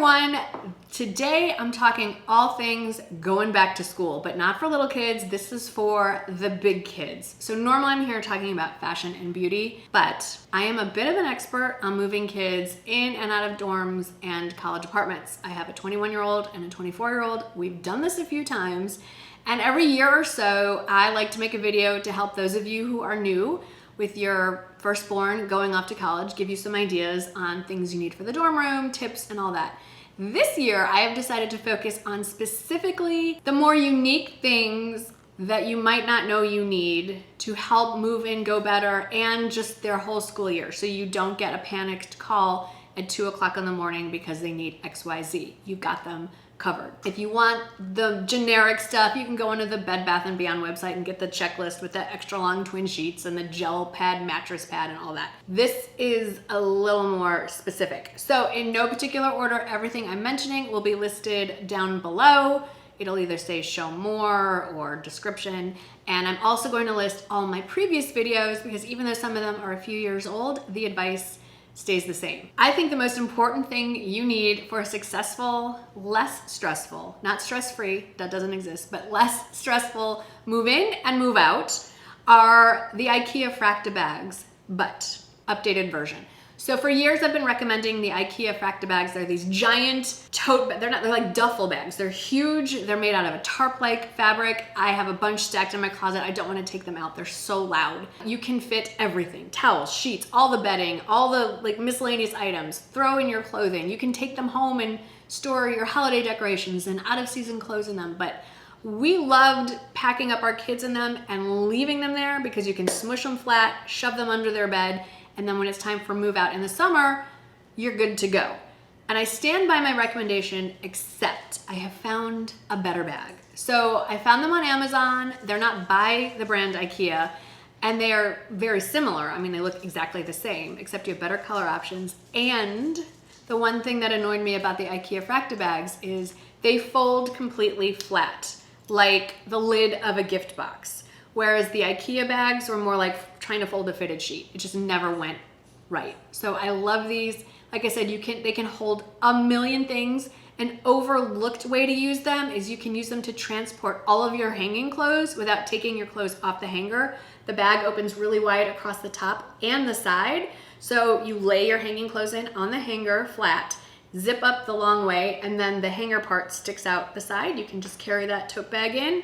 everyone. Today I'm talking all things going back to school, but not for little kids. This is for the big kids. So normally I'm here talking about fashion and beauty, but I am a bit of an expert on moving kids in and out of dorms and college apartments. I have a 21-year-old and a 24-year-old. We've done this a few times, and every year or so I like to make a video to help those of you who are new with your firstborn going off to college, give you some ideas on things you need for the dorm room, tips, and all that. This year, I have decided to focus on specifically the more unique things that you might not know you need to help move in go better and just their whole school year, so you don't get a panicked call at 2 o'clock in the morning because they need XYZ. You've got them covered. If you want the generic stuff, you can go into the Bed Bath & Beyond website and get the checklist with the extra long twin sheets and the gel pad, mattress pad, and all that. This is a little more specific. So in no particular order, everything I'm mentioning will be listed down below. It'll either say show more or description. And I'm also going to list all my previous videos because even though some of them are a few years old, the advice stays the same. I think the most important thing you need for a successful, less stressful, not stress-free, that doesn't exist, but less stressful move in and move out are the Ikea Fracta bags, but updated version. So for years I've been recommending the Ikea Fracta bags. They're these giant tote bags. They're like duffel bags. They're huge. They're made out of a tarp-like fabric. I have a bunch stacked in my closet. I don't want to take them out. They're so loud. You can fit everything, towels, sheets, all the bedding, all the like miscellaneous items, throw in your clothing. You can take them home and store your holiday decorations and out of season clothes in them. But we loved packing up our kids in them and leaving them there because you can smush them flat, shove them under their bed, and then when it's time for move out in the summer, you're good to go. And I stand by my recommendation, except I have found a better bag. So I found them on Amazon. They're not by the brand Ikea, and they are very similar. I mean, they look exactly the same, except you have better color options. And the one thing that annoyed me about the Ikea Fracta bags is they fold completely flat, like the lid of a gift box. Whereas the Ikea bags were more like trying to fold a fitted sheet. It just never went right. So I love these. Like I said, they can hold a million things. An overlooked way to use them is you can use them to transport all of your hanging clothes without taking your clothes off the hanger. The bag opens really wide across the top and the side. So you lay your hanging clothes in on the hanger flat, zip up the long way, and then the hanger part sticks out the side. You can just carry that tote bag in.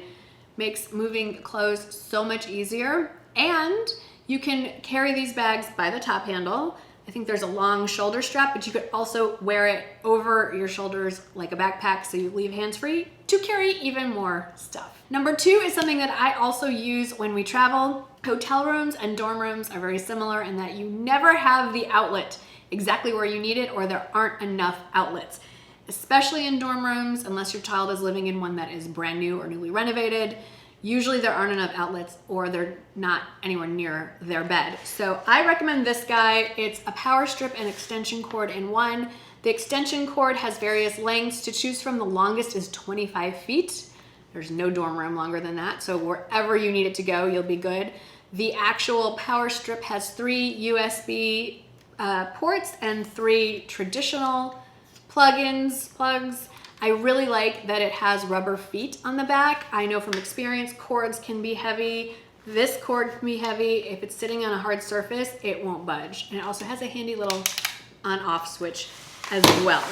Makes moving clothes so much easier. And you can carry these bags by the top handle. I think there's a long shoulder strap, but you could also wear it over your shoulders like a backpack so you leave hands-free to carry even more stuff. Number 2 is something that I also use when we travel. Hotel rooms and dorm rooms are very similar in that you never have the outlet exactly where you need it, or there aren't enough outlets. Especially in dorm rooms, unless your child is living in one that is brand new or newly renovated, usually there aren't enough outlets or they're not anywhere near their bed. So I recommend this guy. It's a power strip and extension cord in one. The extension cord has various lengths to choose from. The longest is 25 feet. There's no dorm room longer than that. So wherever you need it to go, you'll be good. The actual power strip has 3 USB ports and 3 traditional plugs. I really like that it has rubber feet on the back. I know from experience, cords can be heavy. This cord can be heavy. If it's sitting on a hard surface, it won't budge. And it also has a handy little on-off switch as well.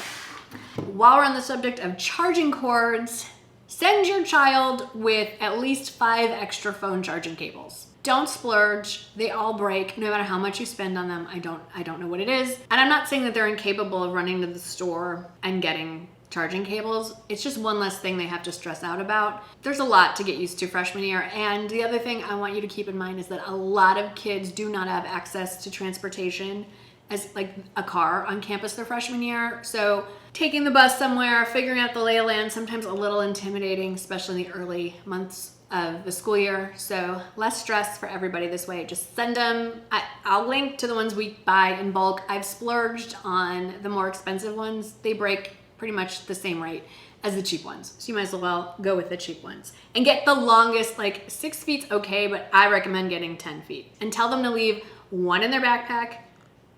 While we're on the subject of charging cords, send your child with at least 5 extra phone charging cables. Don't splurge. They all break no matter how much you spend on them. I don't know what it is. And I'm not saying that they're incapable of running to the store and getting charging cables. It's just one less thing they have to stress out about. There's a lot to get used to freshman year. And the other thing I want you to keep in mind is that a lot of kids do not have access to transportation as like a car on campus their freshman year. So taking the bus somewhere, figuring out the lay of land, sometimes a little intimidating, especially in the early months of the school year. So less stress for everybody this way. Just send them. I'll link to the ones we buy in bulk. I've splurged on the more expensive ones. They break pretty much the same rate as the cheap ones. So you might as well go with the cheap ones. And get the longest, like 6 feet's okay, but I recommend getting 10 feet. And tell them to leave one in their backpack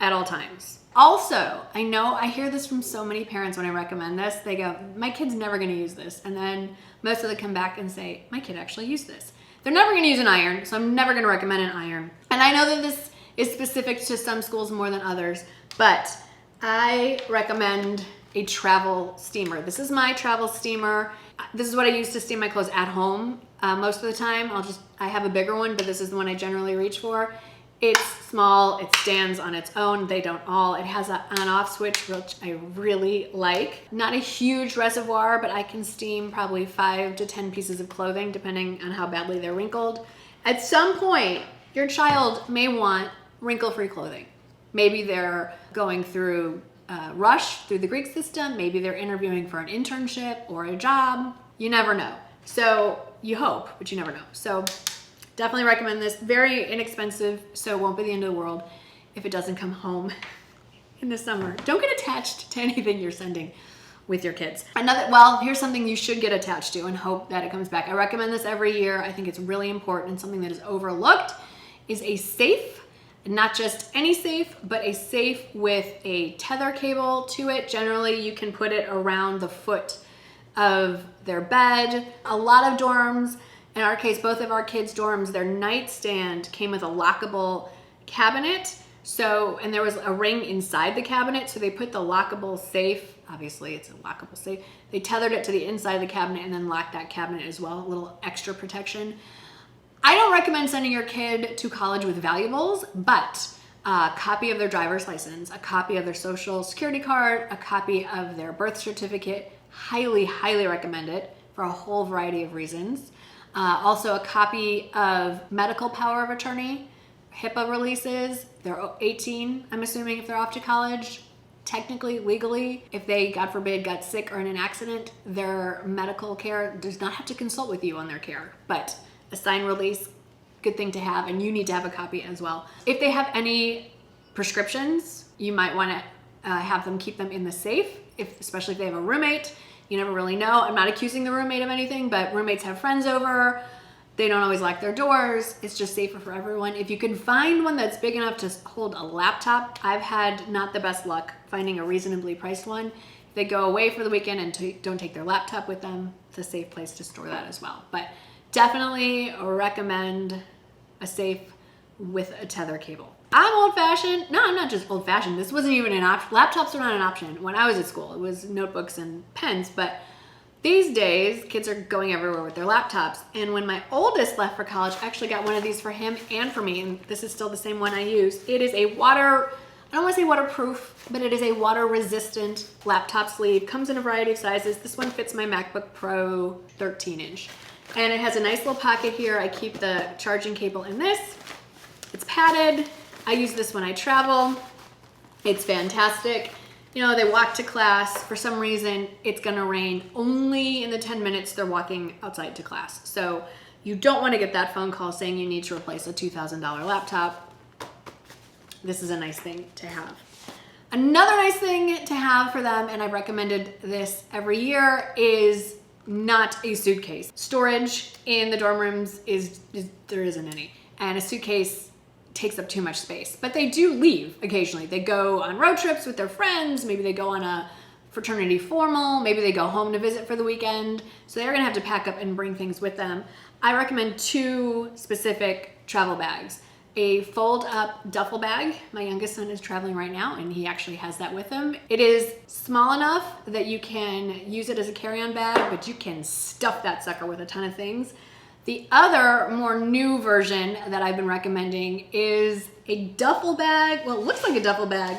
at all times. Also, I know I hear this from so many parents when I recommend this. They go, my kid's never gonna use this. And then most of them come back and say, my kid actually used this. They're never gonna use an iron, so I'm never gonna recommend an iron. And I know that this is specific to some schools more than others, but I recommend a travel steamer. This is my travel steamer. This is what I use to steam my clothes at home. Most of the time, I have a bigger one, but this is the one I generally reach for. It's small, it stands on its own, they don't all. It has an on-off switch, which I really like. Not a huge reservoir, but I can steam probably 5 to 10 pieces of clothing, depending on how badly they're wrinkled. At some point, your child may want wrinkle-free clothing. Maybe they're going through a rush through the Greek system, maybe they're interviewing for an internship or a job. You never know. So you hope, but you never know. So definitely recommend this. Very inexpensive, so it won't be the end of the world if it doesn't come home in the summer. Don't get attached to anything you're sending with your kids. Well, here's something you should get attached to and hope that it comes back. I recommend this every year. I think it's really important, and something that is overlooked is a safe. Not just any safe, but a safe with a tether cable to it. Generally, you can put it around the foot of their bed. A lot of dorms, in our case, both of our kids' dorms, their nightstand came with a lockable cabinet. And there was a ring inside the cabinet, so they put the lockable safe, obviously it's a lockable safe, they tethered it to the inside of the cabinet and then locked that cabinet as well, a little extra protection. I don't recommend sending your kid to college with valuables, but a copy of their driver's license, a copy of their social security card, a copy of their birth certificate, highly, highly recommend it for a whole variety of reasons. Also a copy of medical power of attorney, HIPAA releases. They're 18, I'm assuming, if they're off to college. Technically, legally, if they, God forbid, got sick or in an accident, their medical care does not have to consult with you on their care, but a signed release, good thing to have, and you need to have a copy as well. If they have any prescriptions, you might want to have them keep them in the safe, especially if they have a roommate. You never really know. I'm not accusing the roommate of anything, but roommates have friends over. They don't always lock their doors. It's just safer for everyone. If you can find one that's big enough to hold a laptop, I've had not the best luck finding a reasonably priced one. If they go away for the weekend and don't take their laptop with them, it's a safe place to store that as well. But definitely recommend a safe with a tether cable. I'm old-fashioned. No, I'm not just old-fashioned. This wasn't even an option. Laptops were not an option when I was at school. It was notebooks and pens. But these days, kids are going everywhere with their laptops. And when my oldest left for college, I actually got one of these for him and for me. And this is still the same one I use. It is a I don't want to say waterproof, but it is a water-resistant laptop sleeve. Comes in a variety of sizes. This one fits my MacBook Pro 13-inch. And it has a nice little pocket here. I keep the charging cable in this. It's padded. I use this when I travel. It's fantastic. You know, they walk to class. For some reason, it's gonna rain only in the 10 minutes they're walking outside to class. So you don't wanna get that phone call saying you need to replace a $2,000 laptop. This is a nice thing to have. Another nice thing to have for them, and I've recommended this every year, is not a suitcase. Storage in the dorm rooms there isn't any. And a suitcase takes up too much space. But they do leave occasionally. They go on road trips with their friends. Maybe they go on a fraternity formal. Maybe they go home to visit for the weekend. So they're gonna have to pack up and bring things with them. I recommend 2 specific travel bags. A fold-up duffel bag. My youngest son is traveling right now and he actually has that with him. It is small enough that you can use it as a carry-on bag, but you can stuff that sucker with a ton of things. The other more new version that I've been recommending is a duffel bag. Well, it looks like a duffel bag,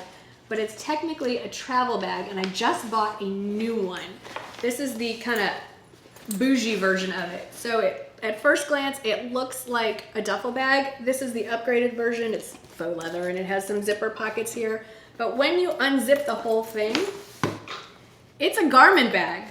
but it's technically a travel bag, and I just bought a new one. This is the kind of bougie version of it. So at first glance, it looks like a duffel bag. This is the upgraded version. It's faux leather, and it has some zipper pockets here. But when you unzip the whole thing, it's a Garmin bag.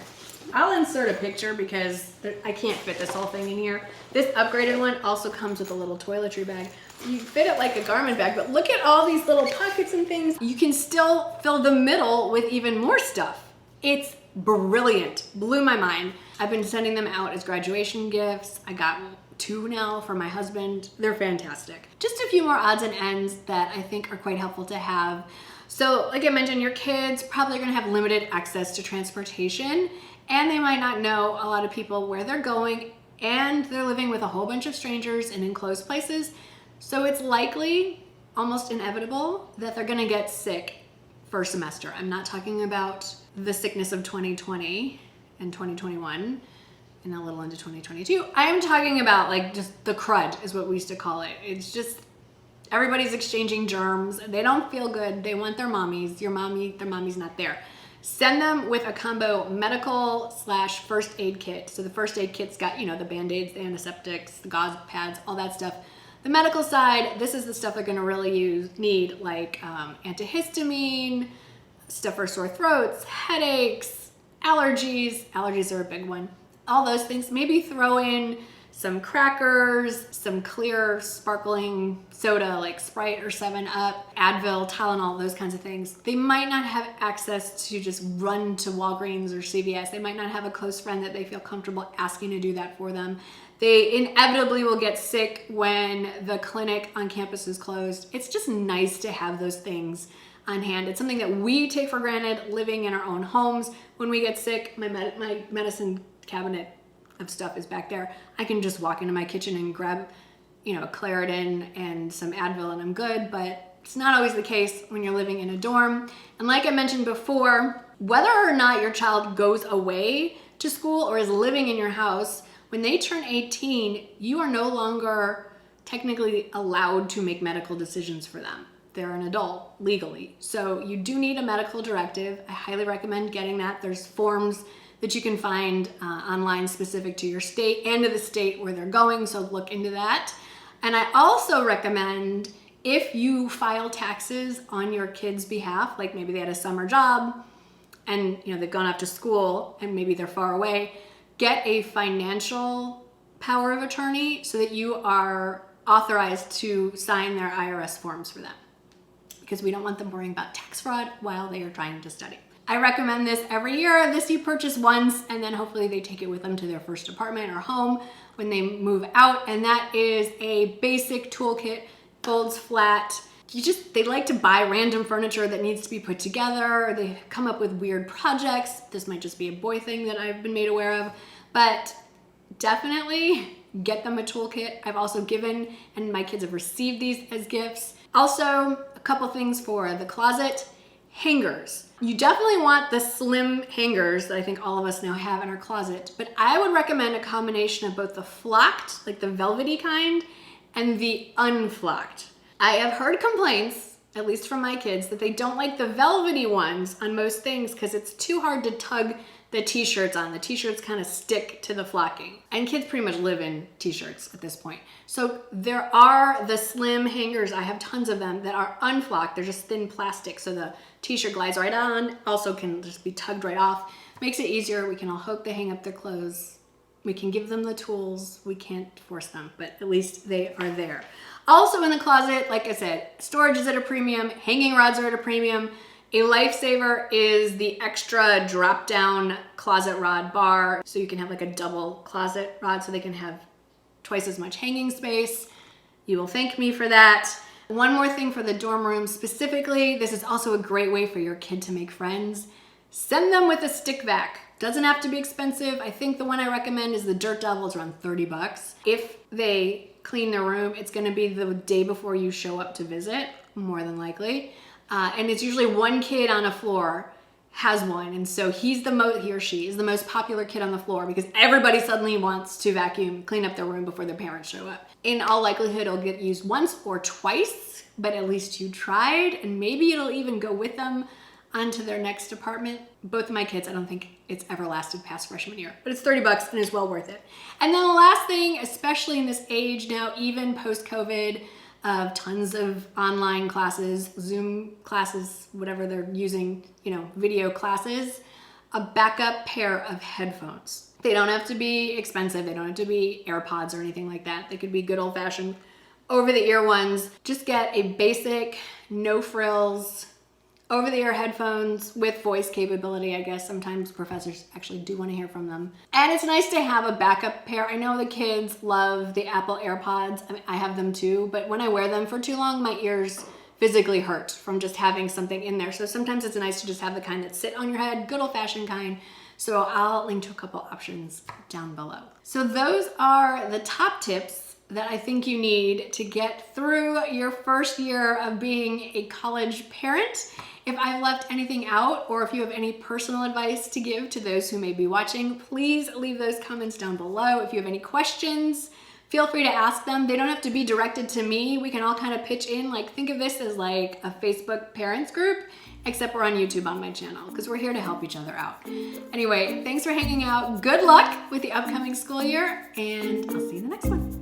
I'll insert a picture because I can't fit this whole thing in here. This upgraded one also comes with a little toiletry bag. You fit it like a Garmin bag, but look at all these little pockets and things. You can still fill the middle with even more stuff. It's brilliant, blew my mind. I've been sending them out as graduation gifts. I got 2 now for my husband. They're fantastic. Just a few more odds and ends that I think are quite helpful to have. So like I mentioned, your kids probably are gonna have limited access to transportation, and they might not know a lot of people where they're going, and they're living with a whole bunch of strangers in enclosed places. So it's likely, almost inevitable, that they're gonna get sick first semester. I'm not talking about the sickness of 2020 and 2021 and a little into 2022. I am talking about like just the crud is what we used to call it. It's just everybody's exchanging germs. They don't feel good. They want their mommies. Their mommy's not there. Send them with a combo medical/first aid kit. So the first aid kit's got, you know, the Band-Aids, the antiseptics, the gauze pads, all that stuff. The medical side, this is the stuff they're gonna really need, like antihistamine, stuff for sore throats, headaches, allergies. Allergies are a big one. All those things. Maybe throw in some crackers, some clear sparkling soda like Sprite or 7-Up, Advil, Tylenol, those kinds of things. They might not have access to just run to Walgreens or CVS. They might not have a close friend that they feel comfortable asking to do that for them. They inevitably will get sick when the clinic on campus is closed. It's just nice to have those things on hand. It's something that we take for granted living in our own homes. When we get sick, my medicine cabinet of stuff is back there. I can just walk into my kitchen and grab, you know, a Claritin and some Advil and I'm good, but it's not always the case when you're living in a dorm. And like I mentioned before, whether or not your child goes away to school or is living in your house, when they turn 18, you are no longer technically allowed to make medical decisions for them. They're an adult legally. So you do need a medical directive. I highly recommend getting that. There's forms that you can find online specific to your state and to the state where they're going, so look into that. And I also recommend, if you file taxes on your kids' behalf, like maybe they had a summer job and you know they've gone off to school and maybe they're far away, get a financial power of attorney so that you are authorized to sign their IRS forms for them, because we don't want them worrying about tax fraud while they are trying to study. I recommend this every year. This you purchase once and then hopefully they take it with them to their first apartment or home when they move out. And that is a basic toolkit, folds flat. They like to buy random furniture that needs to be put together, or they come up with weird projects. This might just be a boy thing that I've been made aware of, but definitely get them a toolkit. I've also given, and my kids have received these as gifts. Also, a couple things for the closet. Hangers. You definitely want the slim hangers that I think all of us now have in our closet, but I would recommend a combination of both the flocked, like the velvety kind, and the unflocked. I have heard complaints, at least from my kids, that they don't like the velvety ones on most things because it's too hard to tug the t-shirts on. The t-shirts kind of stick to the flocking. And kids pretty much live in t-shirts at this point. So there are the slim hangers, I have tons of them, that are unflocked. They're just thin plastic, so the t-shirt glides right on, also can just be tugged right off. Makes it easier. We can all hope they hang up their clothes. We can give them the tools. We can't force them, but at least they are there. Also in the closet, like I said, storage is at a premium, hanging rods are at a premium. A lifesaver is the extra drop-down closet rod bar, so you can have like a double closet rod so they can have twice as much hanging space. You will thank me for that. One more thing for the dorm room specifically, this is also a great way for your kid to make friends. Send them with a stick vac. Doesn't have to be expensive. I think the one I recommend is the Dirt Devil. It's around 30 bucks. If they clean their room, it's gonna be the day before you show up to visit, more than likely. And it's usually one kid on a floor has one. And so he or she is the most popular kid on the floor because everybody suddenly wants to vacuum, clean up their room before their parents show up. In all likelihood, it'll get used once or twice, but at least you tried, and maybe it'll even go with them onto their next apartment. Both of my kids, I don't think it's ever lasted past freshman year, but it's 30 bucks and it's well worth it. And then the last thing, especially in this age now, even post-COVID, of tons of online classes, Zoom classes, whatever they're using, video classes, a backup pair of headphones. They don't have to be expensive. They don't have to be AirPods or anything like that. They could be good old-fashioned over-the-ear ones. Just get a basic, no frills, over-the-ear headphones with voice capability. I guess sometimes professors actually do want to hear from them. And it's nice to have a backup pair. I know the kids love the Apple AirPods. I mean, I have them too, but when I wear them for too long, my ears physically hurt from just having something in there. So sometimes it's nice to just have the kind that sit on your head, good old-fashioned kind. So I'll link to a couple options down below. So those are the top tips that I think you need to get through your first year of being a college parent. If I've left anything out, or if you have any personal advice to give to those who may be watching, please leave those comments down below. If you have any questions, feel free to ask them. They don't have to be directed to me. We can all kind of pitch in. Like, think of this as like a Facebook parents group, except we're on YouTube on my channel, because we're here to help each other out. Anyway, thanks for hanging out. Good luck with the upcoming school year, and I'll see you in the next one.